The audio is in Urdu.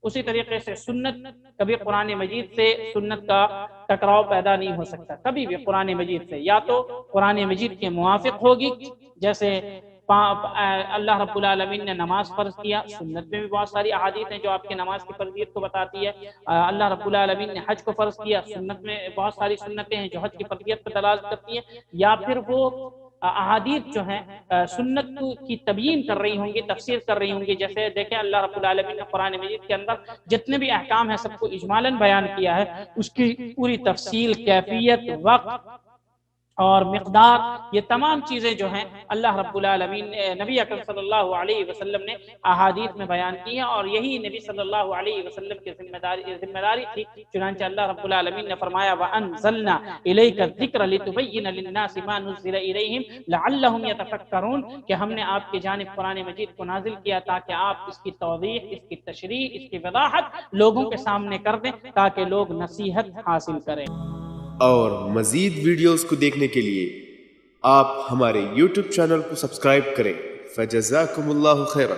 اسی طریقے سے سنت، کبھی قرآن مجید سے سنت کا ٹکراؤ پیدا نہیں ہو سکتا، کبھی بھی قرآن مجید سے، یا تو قرآن مجید کے موافق ہوگی، جیسے اللہ رب العالمین نے نماز فرض کیا، سنت میں بھی بہت ساری احادیث ہیں جو آپ کے نماز کی فرضیت کو بتاتی ہے۔ اللہ رب العالمین نے حج کو فرض کیا، سنت میں بہت ساری سنتیں ہیں جو حج کی فرضیت کو دلالت کرتی ہیں، یا پھر وہ احادیث جو ہیں سنت کی تبیین کر رہی ہوں گی، تفسیر کر رہی ہوں گی۔ جیسے دیکھیں اللہ رب العالمین نے قرآن مجید کے اندر جتنے بھی احکام ہیں سب کو اجمالاً بیان کیا ہے، اس کی پوری تفصیل، کیفیت، وقت اور مقدار، یہ تمام چیزیں جو ہیں اللہ رب العالمین نبی اکرم صلی اللہ علیہ وسلم نے احادیث میں بیان کی ہیں، اور یہی نبی صلی اللہ علیہ وسلم کی ذمہ داری تھی۔ چنانچہ اللہ رب العالمین نے فرمایا وَأَنزَلْنَا إِلَيْكَ الذِّكْرَ لِتُبَيِّنَ لِلنَّاسِ مَا نُزِّلَ إِلَيْهِمْ لَعَلَّهُمْ يَتَفَكَّرُونَ، کہ ہم نے آپ کی جانب قرآن مجید کو نازل کیا تاکہ آپ اس کی توضیح، اس کی تشریح، اس کی وضاحت لوگوں کے سامنے کر دیں تاکہ لوگ نصیحت حاصل کریں۔ اور مزید ویڈیوز کو دیکھنے کے لیے آپ ہمارے YouTube چینل کو سبسکرائب کریں۔ فجزاکم اللہ خیرا۔